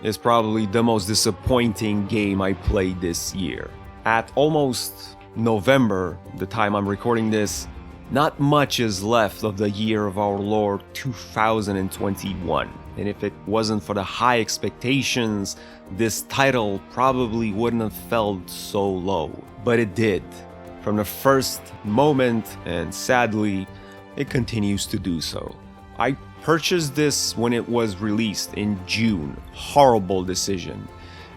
is probably the most disappointing game I played this year. At almost November, the time I'm recording this, not much is left of the year of our Lord 2021. And if it wasn't for the high expectations, this title probably wouldn't have felt so low. But it did. From the first moment, and sadly, it continues to do so. I purchased this when it was released in June. Horrible decision.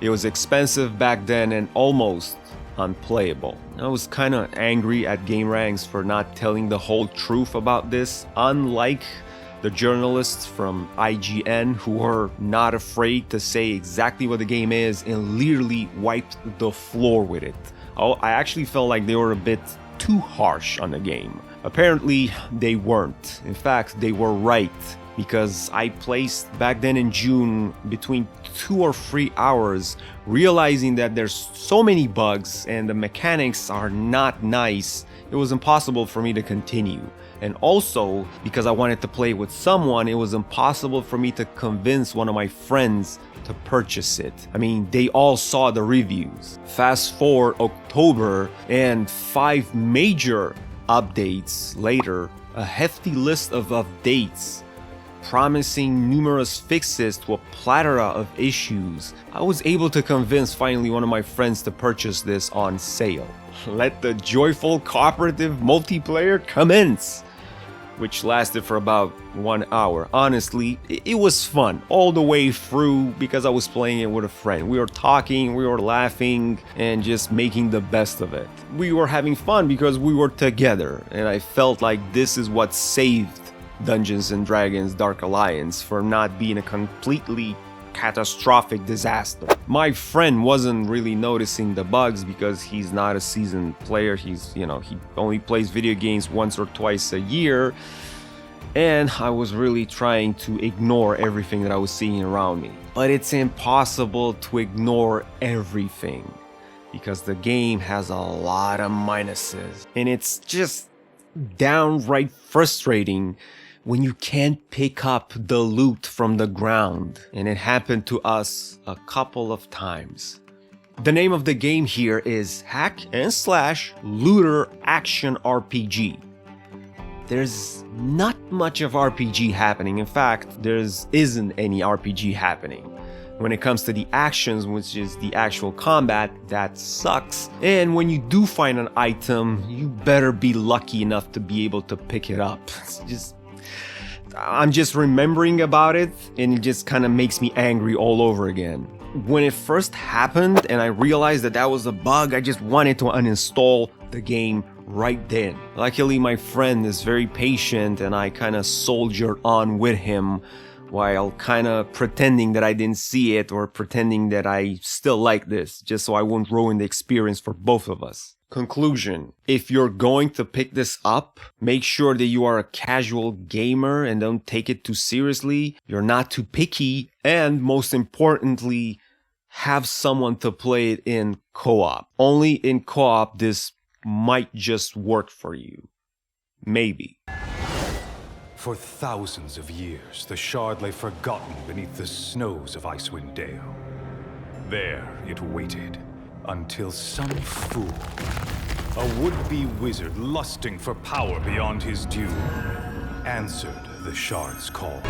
It was expensive back then and almost unplayable. I was kinda angry at GameRanks for not telling the whole truth about this, unlike the journalists from IGN who were not afraid to say exactly what the game is and literally wiped the floor with it. I actually felt like they were a bit too harsh on the game. Apparently, they weren't. In fact, they were right, because I placed back then in June between 2 or 3 hours, realizing that there's so many bugs and the mechanics are not nice, it was impossible for me to continue. And also, because I wanted to play with someone, it was impossible for me to convince one of my friends to purchase it. I mean, they all saw the reviews. Fast forward October, and 5 major updates later, a hefty list of updates promising numerous fixes to a plethora of issues, I was able to convince finally one of my friends to purchase this on sale. Let the joyful cooperative multiplayer commence, which lasted for about 1 hour. Honestly, it was fun all the way through because I was playing it with a friend. We were talking, we were laughing, and just making the best of it. We were having fun because we were together, and I felt like this is what saved Dungeons & Dragons Dark Alliance from not being a completely catastrophic disaster. My friend wasn't really noticing the bugs because he's not a seasoned player. He only plays video games once or twice a year. And I was really trying to ignore everything that I was seeing around me. But it's impossible to ignore everything because the game has a lot of minuses. And it's just downright frustrating when you can't pick up the loot from the ground, and it happened to us a couple of times. The name of the game here is Hack and Slash Looter Action RPG. There's not much of RPG happening. In fact, there isn't any RPG happening. When it comes to the actions, which is the actual combat, that sucks. And when you do find an item, you better be lucky enough to be able to pick it up. I'm just remembering about it, and it just kind of makes me angry all over again. When it first happened and I realized that that was a bug, I just wanted to uninstall the game right then. Luckily, my friend is very patient, and I kind of soldiered on with him while kind of pretending that I didn't see it or pretending that I still like this, just so I won't ruin the experience for both of us. Conclusion: if you're going to pick this up, make sure that you are a casual gamer and don't take it too seriously, you're not too picky, and most importantly, have someone to play it in co-op. Only in co-op this might just work for you. Maybe. For thousands of years, the shard lay forgotten beneath the snows of Icewind Dale. There it waited, until some fool, a would-be wizard lusting for power beyond his due, answered the shard's call.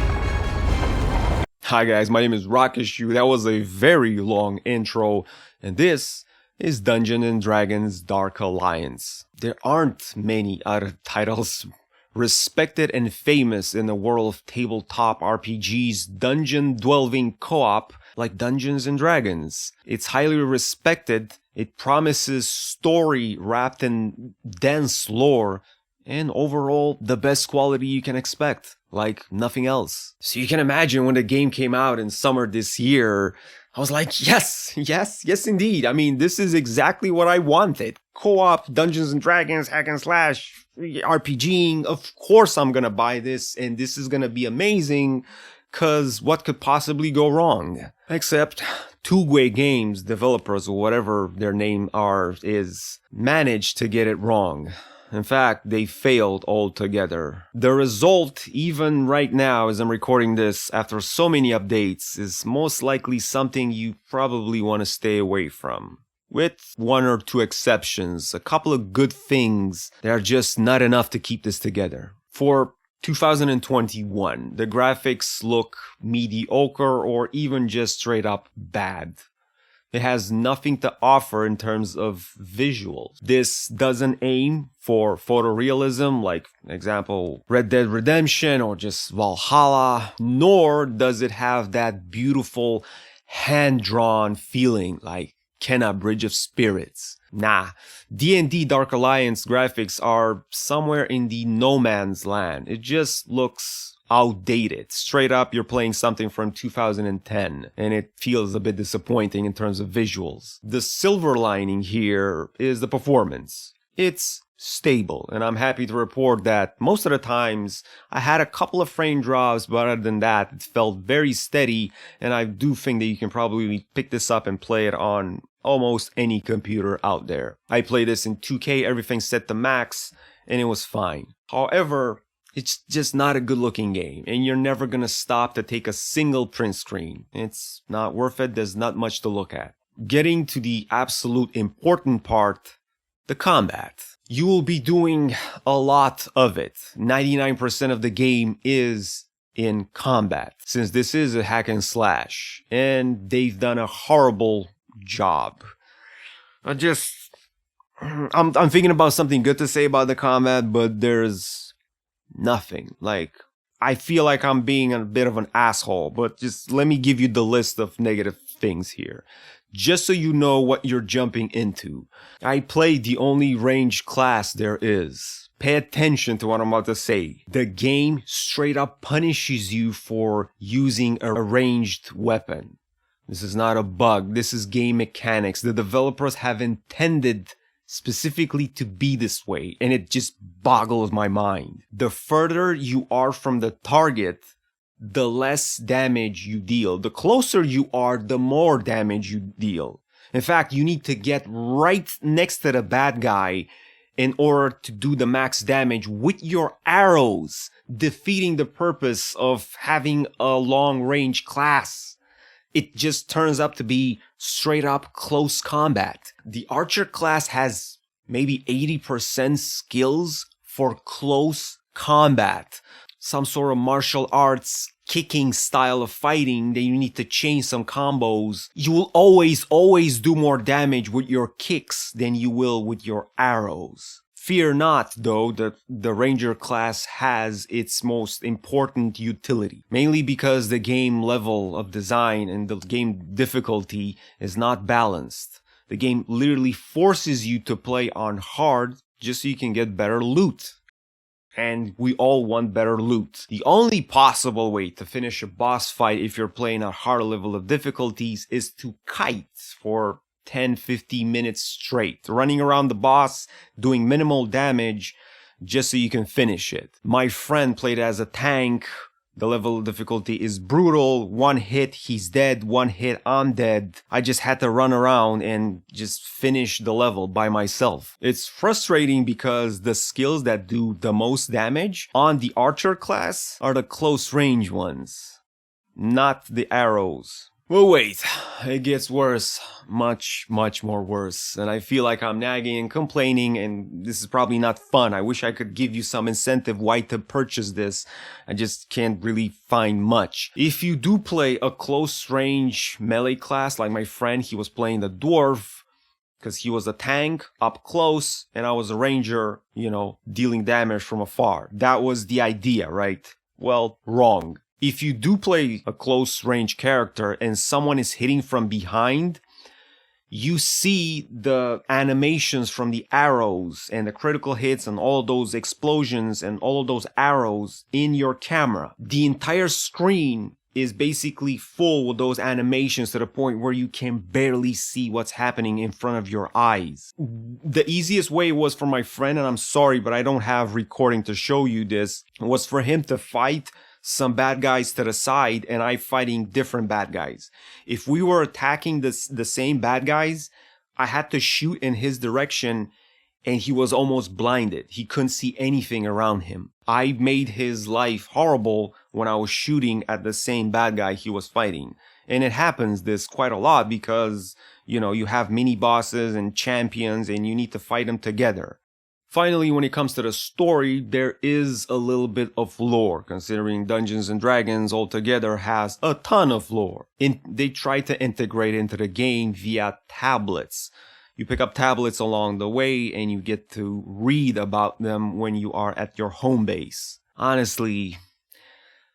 Hi guys, my name is Rocashu. That was a very long intro, and this is Dungeons & Dragons Dark Alliance. There aren't many other titles respected and famous in the world of tabletop RPGs, dungeon-dwelling co-op, like Dungeons & Dragons. It's highly respected, it promises story wrapped in dense lore, and overall, the best quality you can expect, like nothing else. So you can imagine when the game came out in summer this year, I was like, yes indeed. I mean, this is exactly what I wanted. Co-op, Dungeons & Dragons, hack and slash, RPGing, of course I'm gonna buy this, and this is gonna be amazing, cause what could possibly go wrong? Except Two-Way Games developers, or whatever their name is, managed to get it wrong. In fact, they failed altogether. The result, even right now as I'm recording this after so many updates, is most likely something you probably want to stay away from. With one or two exceptions, a couple of good things that are just not enough to keep this together. For 2021, the graphics look mediocre or even just straight up bad. It has nothing to offer in terms of visuals. This doesn't aim for photorealism like, example, Red Dead Redemption or just Valhalla, nor does it have that beautiful hand-drawn feeling like Kenna Bridge of Spirits. Nah, D&D Dark Alliance graphics are somewhere in the no man's land. It just looks outdated. Straight up, you're playing something from 2010, and it feels a bit disappointing in terms of visuals. The silver lining here is the performance. It's stable, and I'm happy to report that most of the times I had a couple of frame drops, but other than that, it felt very steady, and I do think that you can probably pick this up and play it on almost any computer out there. I played this in 2K, everything set to max, and it was fine. However, it's just not a good looking game, and you're never gonna stop to take a single print screen. It's not worth it, there's not much to look at. Getting to the absolute important part, the combat. You will be doing a lot of it. 99% of the game is in combat, since this is a hack and slash, and they've done a horrible job. I'm thinking about something good to say about the combat, but there's nothing. Like, I feel like I'm being a bit of an asshole, but just let me give you the list of negative things here, just so you know what you're jumping into. I played the only ranged class there is. Pay attention to what I'm about to say. The game straight up punishes you for using a ranged weapon. This is not a bug, this is game mechanics. The developers have intended specifically to be this way, and it just boggles my mind. The further you are from the target, the less damage you deal. The closer you are, the more damage you deal. In fact, you need to get right next to the bad guy in order to do the max damage with your arrows, defeating the purpose of having a long range class. It just turns up to be straight up close combat. The archer class has maybe 80% skills for close combat. Some sort of martial arts kicking style of fighting that you need to change some combos. You will always do more damage with your kicks than you will with your arrows. Fear not, though, that the Ranger class has its most important utility, mainly because the game level of design and the game difficulty is not balanced. The game literally forces you to play on hard just so you can get better loot. And we all want better loot. The only possible way to finish a boss fight if you're playing a hard level of difficulties is to kite for 10-15 minutes straight, running around the boss, doing minimal damage just so you can finish it. My friend played as a tank. The level of difficulty is brutal. One hit, he's dead. One hit, I'm dead. I just had to run around and just finish the level by myself. It's frustrating because the skills that do the most damage on the archer class are the close range ones, not the arrows. Well, wait, it gets worse, much more worse, and I feel like I'm nagging and complaining, and this is probably not fun. I wish I could give you some incentive why to purchase this. I just can't really find much. If you do play a close range melee class, like my friend, he was playing the dwarf, because he was a tank up close, and I was a ranger, dealing damage from afar. That was the idea, right? Well, wrong. If you do play a close range character and someone is hitting from behind, you see the animations from the arrows and the critical hits and all of those explosions and all of those arrows in your camera. The entire screen is basically full with those animations to the point where you can barely see what's happening in front of your eyes. The easiest way was for my friend, and I'm sorry, but I don't have recording to show you this, was for him to fight some bad guys to the side and I fighting different bad guys. If we were attacking the same bad guys, I had to shoot in his direction and he was almost blinded. He couldn't see anything around him. I made his life horrible when I was shooting at the same bad guy he was fighting. And it happens this quite a lot because, you have mini bosses and champions and you need to fight them together. Finally, when it comes to the story, there is a little bit of lore, considering Dungeons & Dragons altogether has a ton of lore. They try to integrate into the game via tablets. You pick up tablets along the way and you get to read about them when you are at your home base. Honestly,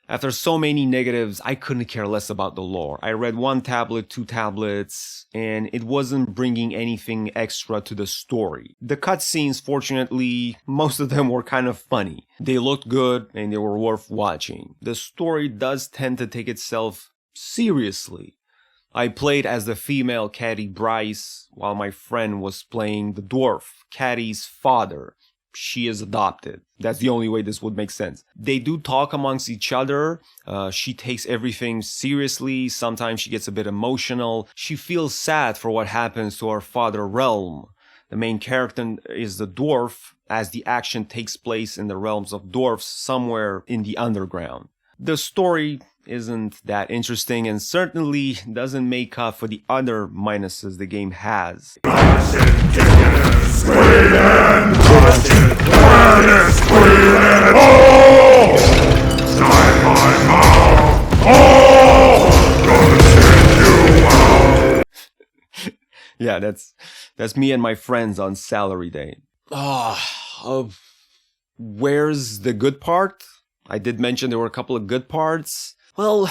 after so many negatives, I couldn't care less about the lore. I read 1 tablet, 2 tablets, and it wasn't bringing anything extra to the story. The cutscenes, fortunately, most of them were kind of funny. They looked good and they were worth watching. The story does tend to take itself seriously. I played as the female Caddy Bryce, while my friend was playing the dwarf, Caddy's father. She is adopted. That's the only way this would make sense. They do talk amongst each other. She takes everything seriously. Sometimes she gets a bit emotional. She feels sad for what happens to her father realm. The main character is the dwarf, as the action takes place in the realms of dwarfs somewhere in the underground. The story isn't that interesting and certainly doesn't make up for the other minuses the game has. Yeah, that's me and my friends on salary day. Where's the good part? I did mention there were a couple of good parts. Well,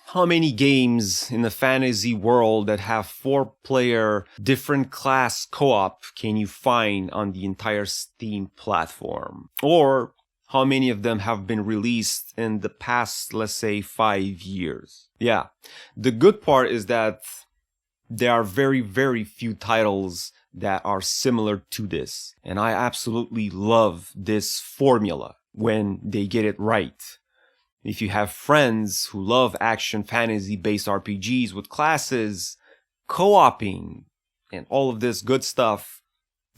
how many games in the fantasy world that have 4-player different class co-op can you find on the entire Steam platform? Or how many of them have been released in the past, let's say, 5 years? Yeah, the good part is that there are very, very few titles that are similar to this. And I absolutely love this formula when they get it right. If you have friends who love action fantasy-based RPGs with classes, co-oping, and all of this good stuff,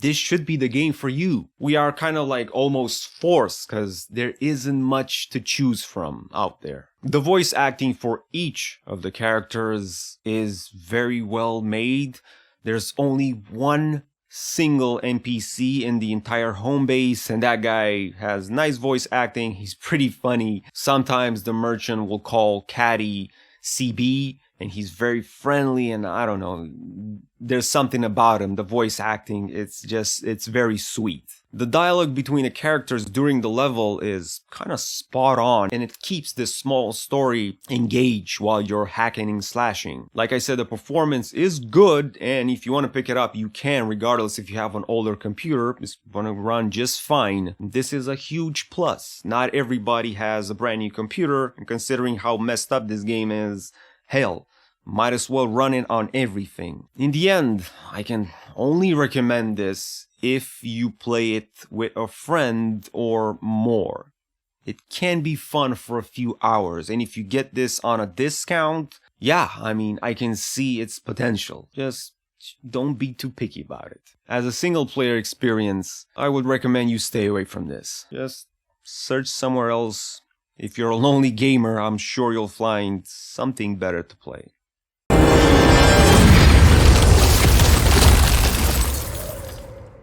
this should be the game for you. We are kind of like almost forced because there isn't much to choose from out there. The voice acting for each of the characters is very well made. There's only one single NPC in the entire home base, and that guy has nice voice acting. He's pretty funny. Sometimes the merchant will call Caddy CB, and he's very friendly, and I don't know, there's something about him, the voice acting, it's very sweet. The dialogue between the characters during the level is kind of spot on, and it keeps this small story engaged while you're hacking and slashing. Like I said, the performance is good, and if you want to pick it up, you can, regardless if you have an older computer. It's going to run just fine. This is a huge plus. Not everybody has a brand new computer, and considering how messed up this game is, hell, might as well run it on everything. In the end, I can only recommend this if you play it with a friend or more. It can be fun for a few hours, and if you get this on a discount, yeah, I can see its potential. Just don't be too picky about it. As a single player experience, I would recommend you stay away from this. Just search somewhere else. If you're a lonely gamer, I'm sure you'll find something better to play.